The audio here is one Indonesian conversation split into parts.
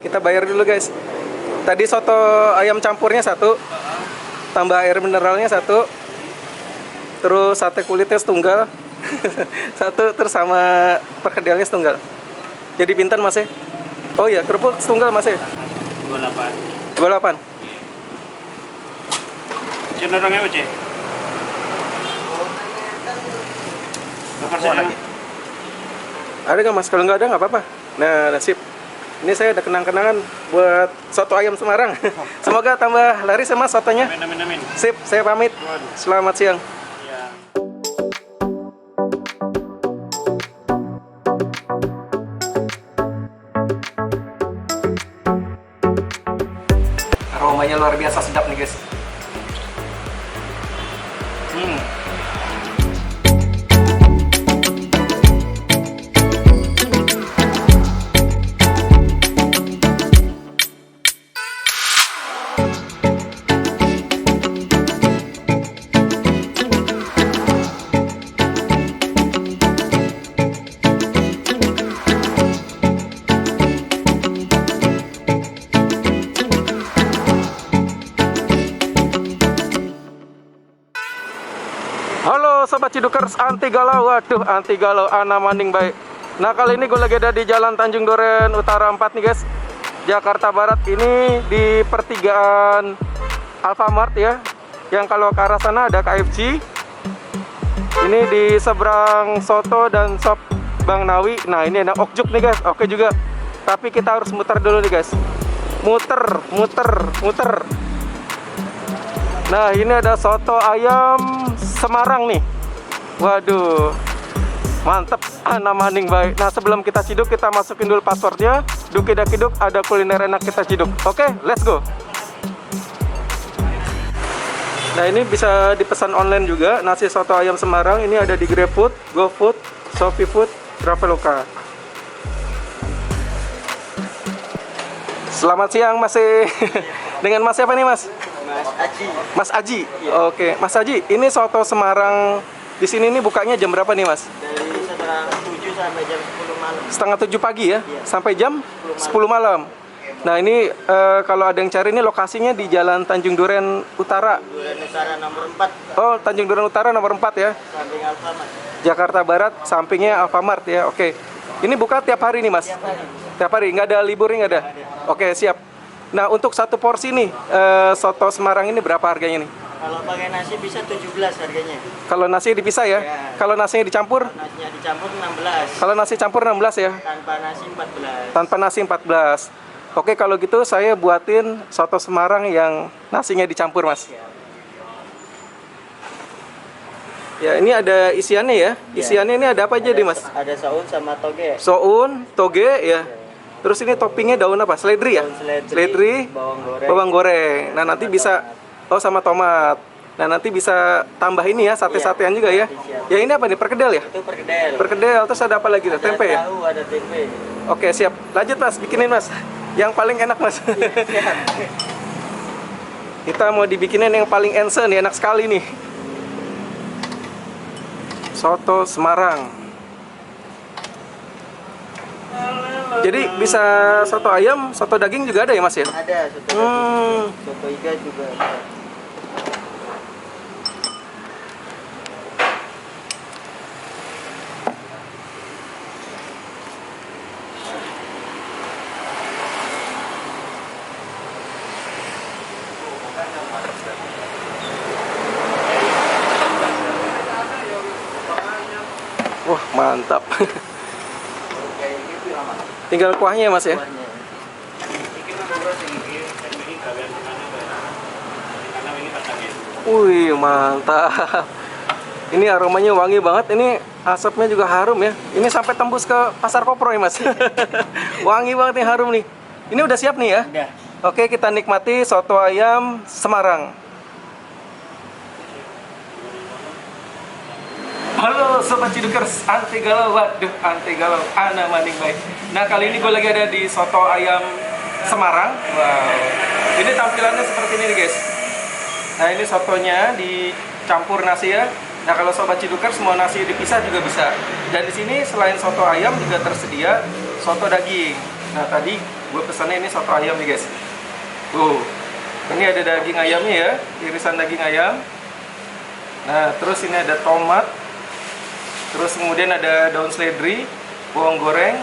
Kita bayar dulu guys. Tadi soto ayam campurnya 1, tambah air mineralnya 1, terus sate kulitnya setunggal, 1, terus sama perkedelnya setunggal. Jadi pinten mas ya? Oh iya, kerupuk setunggal mas ya? 28. 28. Cenderungnya uce. Ada nggak mas? Kalau nggak ada nggak apa-apa. Nah, nasib. Ini saya ada kenang-kenangan buat soto ayam Semarang. Semoga tambah laris ya mas sotonya. Amin, amin, amin. Sip, saya pamit. Selamat siang. Ya. Aromanya luar biasa sedap nih guys. Halo Sobat Cidukers, anti galau. Waduh, anti galau, ana maning baik. Nah, kali ini gue lagi ada di Jalan Tanjung Duren Utara 4 nih guys, Jakarta Barat. Ini di pertigaan Alfamart ya. Yang kalau ke arah sana ada KFC. Ini di seberang Soto dan Sop Bang Nawi. Nah, ini ada Okjuk nih guys, oke juga. Tapi kita harus muter dulu nih guys. Muter. Nah, ini ada soto ayam Semarang nih. Waduh, mantep, ana maning baik. Nah, sebelum kita ciduk, kita masukin dulu passwordnya. Dukidakiduk, ada kuliner enak kita ciduk. Oke, let's go. Nah, ini bisa dipesan online juga. Nasi soto ayam Semarang ini ada di GrabFood, GoFood, ShopeeFood, Traveloka. Selamat siang Mas. Dengan Mas siapa nih Mas? Mas Aji. Mas Aji. Oke, Mas Aji, ini soto Semarang di sini nih bukanya jam berapa nih, Mas? Dari setengah 7 sampai jam 10 malam. Setengah 7 pagi ya? Iya. Sampai jam 10 malam. Nah, ini kalau ada yang cari, ini lokasinya di Jalan Tanjung Duren Utara. Duren Utara nomor 4, Oh, Tanjung Duren Utara nomor 4 ya. samping Alfamart. Jakarta Barat, sampingnya Alfamart ya. Oke. Ini buka tiap hari nih, Mas? Tiap hari. Tiap hari, nggak ada liburnya, nggak ada? Oke, siap. Nah, untuk satu porsi nih, soto Semarang ini berapa harganya nih? Kalau pakai nasi bisa 17 harganya. Kalau nasi dipisah ya? Ya. Kalau nasinya dicampur? Nasinya dicampur 16. Kalau nasi campur 16 ya? Tanpa nasi 14. Tanpa nasi 14. Oke, kalau gitu saya buatin soto Semarang yang nasinya dicampur, Mas. Ya, ini ada isiannya ya. Isiannya ini ada apa aja nih, Mas? Ada saun sama toge. Soun, toge ya. Terus ini toppingnya daun apa? Seledri ya? Daun seledri, Seledri, bawang bawang goreng. Nah, nanti bisa sama tomat. Nah, nanti bisa tambah ini ya, sate-satean juga ya. Siap. Ya, ini apa nih? Perkedel ya? Itu perkedel. Perkedel, terus ada apa lagi? Ada Tempe ya? tahu, ada tempe. Oke, siap. Lanjut, Mas. Bikinin, Mas. Yang paling enak, Mas. Siap. Kita mau dibikinin yang paling ense nih, enak sekali nih. Soto Semarang. Jadi bisa soto ayam, soto daging juga ada ya, Mas ya? Ada soto Hmm. daging, soto iga juga ada. Wah, mantap. Tinggal kuahnya ya, Mas ya? Kuahnya. Wih, mantap. Ini aromanya wangi banget. Ini asapnya juga harum ya. Ini sampai tembus ke Pasar Kopro ya, Mas. Wangi banget nih, harum nih. Ini udah siap nih ya? Udah. Oke, kita nikmati soto ayam Semarang. Halo Sobat Cidukers, anti galau. Waduh, anti galau, ana maning baik. Nah, kali ini gue lagi ada di soto ayam Semarang. Wow, ini tampilannya seperti ini nih guys. Nah, ini sotonya dicampur nasi ya. Nah, kalau Sobat Cidukers mau nasi dipisah juga bisa. Dan di sini selain soto ayam juga tersedia soto daging. Nah tadi gue pesannya ini soto ayam nih guys. Ini ada daging ayamnya ya, irisan daging ayam. Nah terus ini ada tomat. Terus kemudian ada daun seledri, bawang goreng.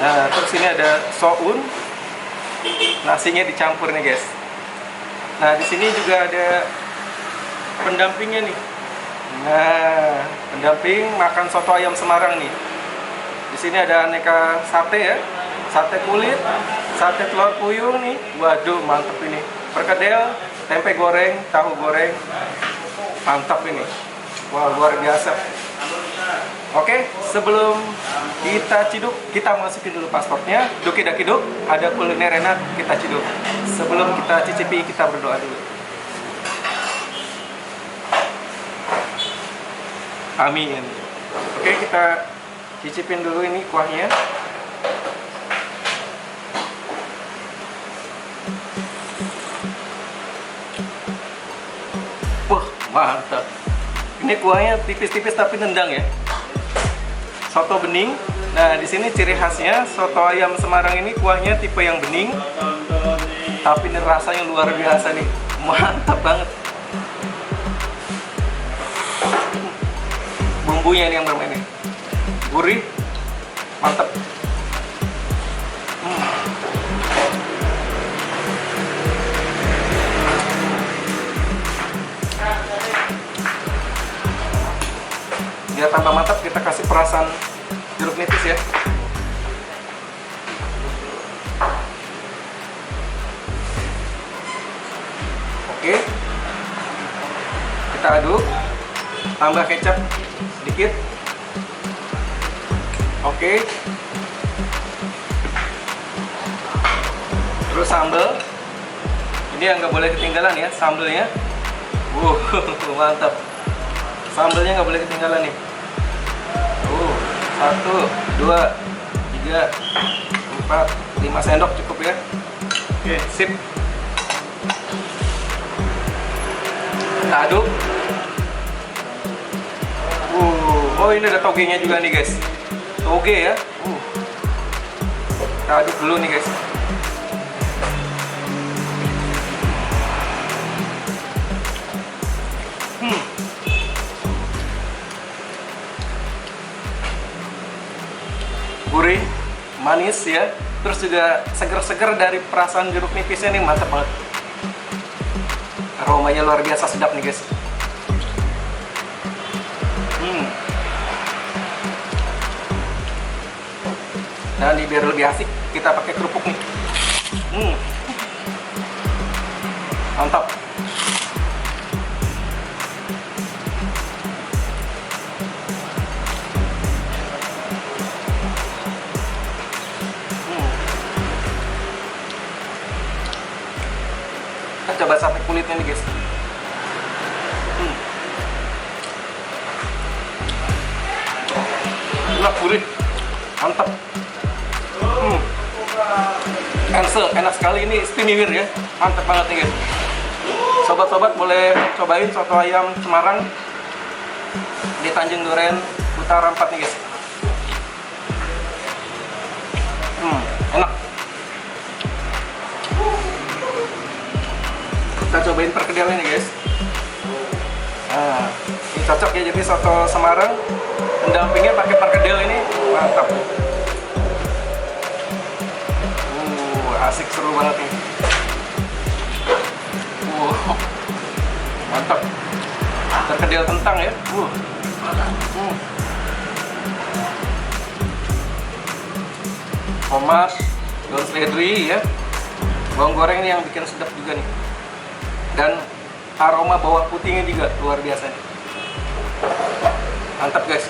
Nah terus ini ada soun. Nasinya dicampur nih guys. Nah di sini juga ada pendampingnya nih. Nah pendamping makan soto ayam Semarang nih. Di sini ada aneka sate ya, sate kulit, sate telur puyuh nih. Waduh, mantep ini. Perkedel, tempe goreng, tahu goreng. Mantap ini. Wah, luar biasa. Oke, sebelum kita ciduk, kita masukin dulu pasportnya. Duki daki duk, ada kuliner enak, kita ciduk. Sebelum kita cicipi, kita berdoa dulu. Amin. Oke, kita cicipin dulu ini kuahnya. Wah, mantap. Ini kuahnya tipis-tipis tapi nendang ya. Soto bening. Nah, di sini ciri khasnya soto ayam Semarang ini kuahnya tipe yang bening. Tapi ini rasanya luar biasa nih. Mantap banget. Bumbunya ini yang bermain nih. Gurih, mantap. Biar tambah mantap, kita kasih perasan jeruk nipis ya. Oke, kita aduk, tambah kecap sedikit. Oke. Terus sambal. Ini yang nggak boleh ketinggalan ya, sambalnya. Mantap. Sambalnya nggak boleh ketinggalan nih. 1, 2, 3, 4, 5 sendok cukup ya. Oke, sip. Kita aduk. Oh, ini ada togenya juga nih guys. Toge ya. Kita aduk dulu nih guys. Gurih, manis ya. Terus juga seger-seger dari perasaan jeruk nipisnya nih, mantap banget. Aromanya luar biasa sedap nih guys. Dan biar lebih asik, kita pakai kerupuk nih. Mantap. Kita coba sate kulitnya nih guys. Enak, gurih, mantap. Enak sekali, ini istimewa ya, mantap banget nih guys. Sobat-sobat boleh cobain soto ayam Semarang di Tanjung Duren Utara 4 nih guys. Enak. Kita cobain perkedelnya nih guys. Nah, ini cocok ya, jadi soto Semarang pendampingnya pakai perkedel ini, mantap. Asik, seru banget nih. Mantap. Perkedel kentang ya. Tomat, daun seledri ya. Bawang goreng ini yang bikin sedap juga nih. Dan aroma bawang putihnya juga luar biasa nih. Mantap guys.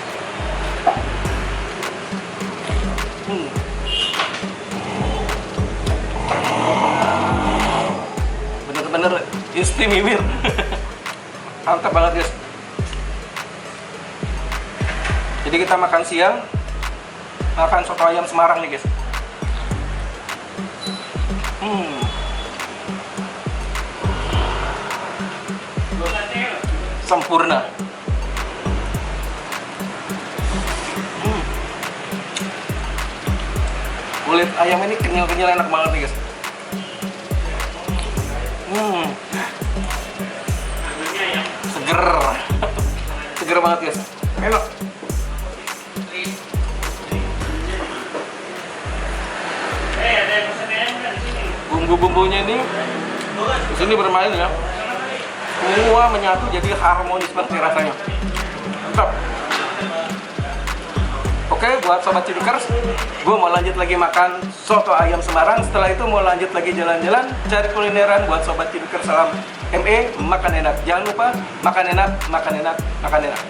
Bener-bener istimewa. Mantap banget guys. Jadi kita makan siang, makan soto ayam Semarang nih guys. Sempurna. Kulit ayam ini kenyal-kenyal enak banget nih guys. Seger. Seger banget guys. Enak. Bumbu-bumbunya ini di sini bermain ya. Semua menyatu jadi harmonis banget nih rasanya. Mantap. Oke, buat sobat Cidukers, gue mau lanjut lagi makan soto ayam Semarang. Setelah itu mau lanjut lagi jalan-jalan, cari kulineran buat sobat Cidukers. Salam ME, makan enak. Jangan lupa makan enak, makan enak, makan enak.